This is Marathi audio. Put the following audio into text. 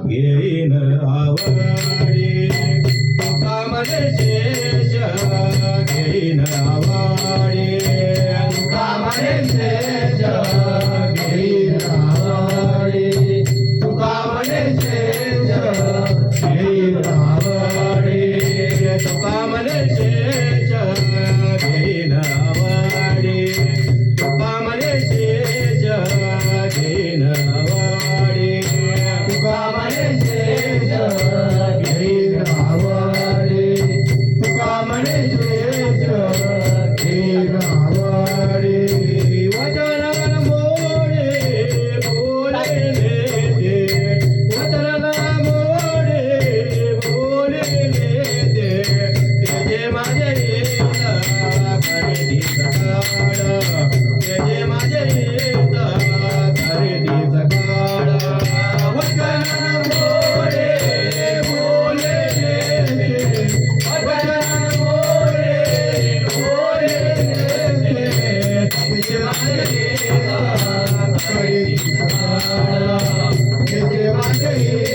घेईन आवडी तुका मने शेष घेईन आवडी तुका मने शेष घेईन आवडी तुका मने शेष घेईन आवडी तुका मने शेष घेईन आवडी तुका मने शेष घेईन आवडी तुका मने शेष घेईन आवडी तुका मने शेष घेईन आवडी वचन मोडे बोलले दे वचन मोडे बोलले दे तेजे माझे येता खरेदी सकाळ तेजे माझे येता खरेदी सकाळ वचन मोडे बोलले दे वचन मोडे बोलले दे तेजे माझे येता खरेदी सकाळ तेजे माझे